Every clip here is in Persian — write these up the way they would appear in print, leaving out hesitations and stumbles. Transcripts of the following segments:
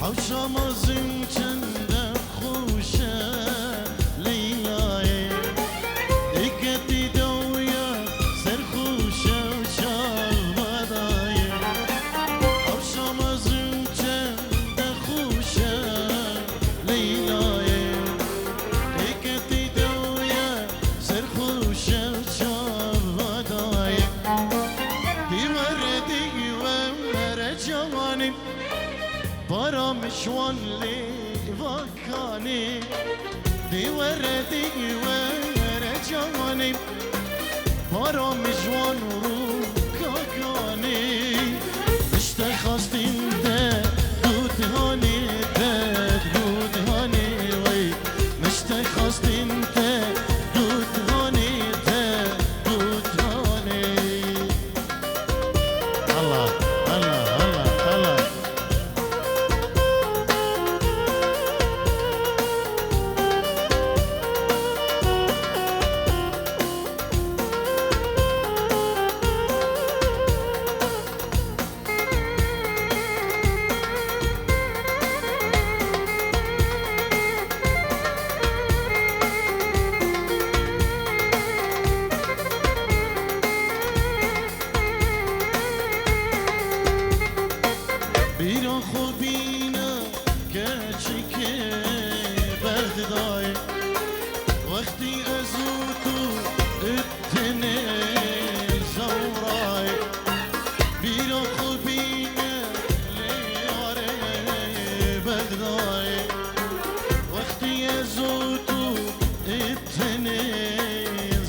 حوشامازم چنده خوشه لیلای اکتی دویا سرخوشه شابدای حوشامازم چنده خوشه لیلای اکتی دویا سرخوشه شابدای دیوردی و مرجوانی برا مشوان لي وكاني دي وردي ورجاني برا مشوان وكاني اشتخصت انت دوتهاني دوتهاني وي مشتخصت انت دوتهاني دوتهاني الله الله الله الله بیرون خوبینه که چیکه بردای وقتی از تو اتنه زورای بیرون خوبینه لیاره بردای وقتی از تو اتنه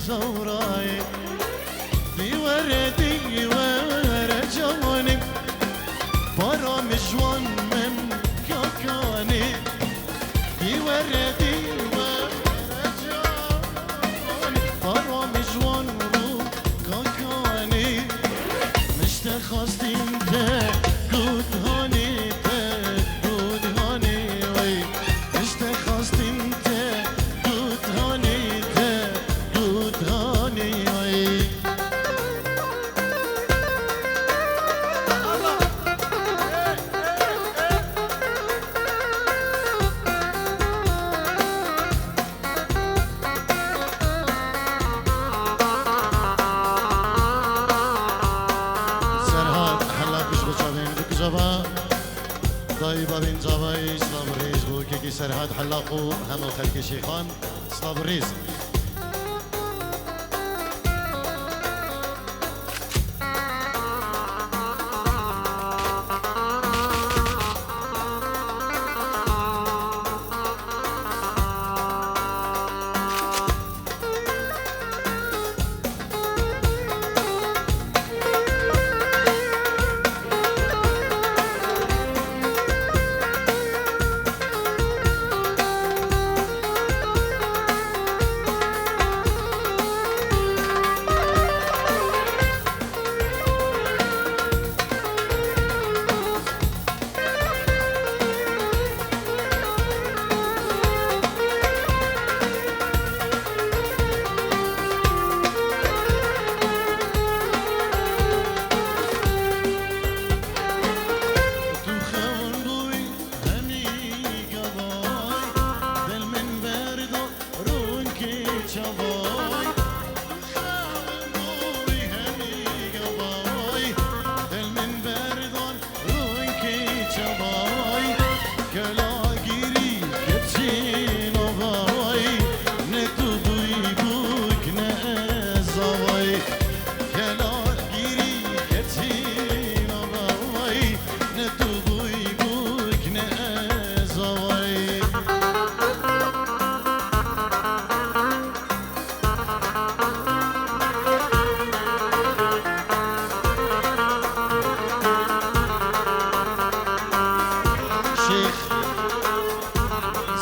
زورای بیوردی ورجوانی برا مجوان من كاكاني يوردي ورجاني برا مجوان رو كاكاني مشتخصت انت قدهاني قدهاني وي مشتخصت انت قدهاني قدهاني وي طيبة بن جاباي سلام الريز بوكيكي سرهاد حلاقو هم الخلق شيخان سلام الريز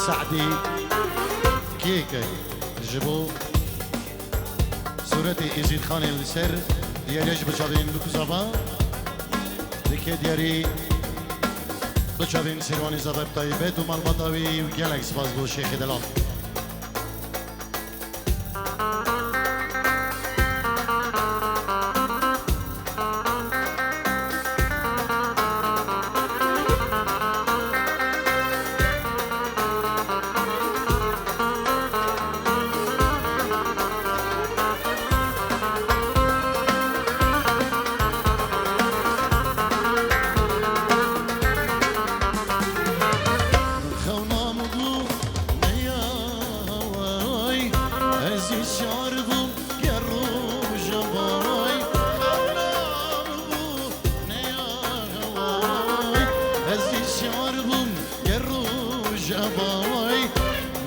سعدي كيكة جبو صورة إزيد خان السر دياريش بچاوين بكوزابا دكي دياري بچاوين سيرواني زباب طيبات ومالبطاوي وجالك سباز بو شيخ دلال أباوي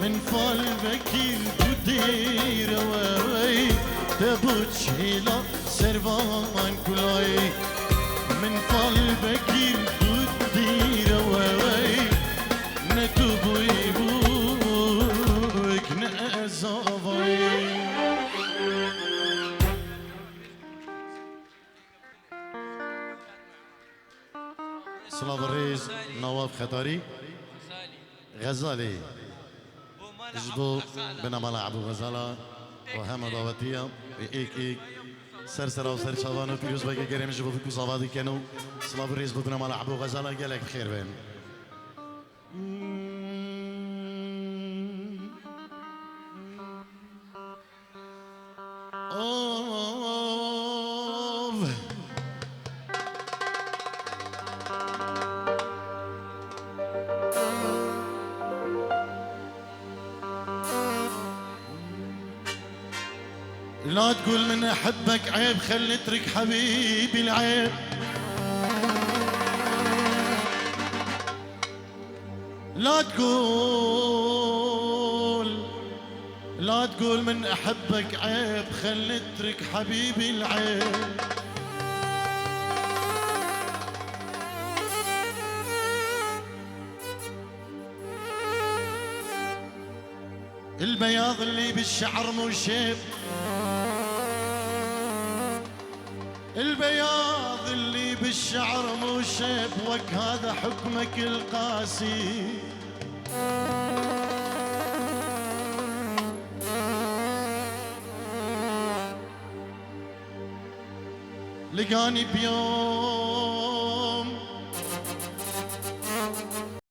من فال بكير تدير وي تبوتش هلا سرفان كلاي من فال بكير تدير وي نتوبي بوك نأزافي سلاف الرئيس نواف خطري غزالي جبو بنا ملعب غزالة وهم دعوتية إيك سر وسر شبان و پیروز بگه گریم جبو فکو صوادی کنو سلاف الرئيس بنا ملعب غزالة گلک بخير بين لا تقول من احبك عيب خلي اترك حبيبي العيب لا تقول من احبك عيب خلي اترك حبيبي العيب البياض اللي بالشعر مو شيب البياض اللي بالشعر مو شيب وك هذا حكمك القاسي لقاني بيوم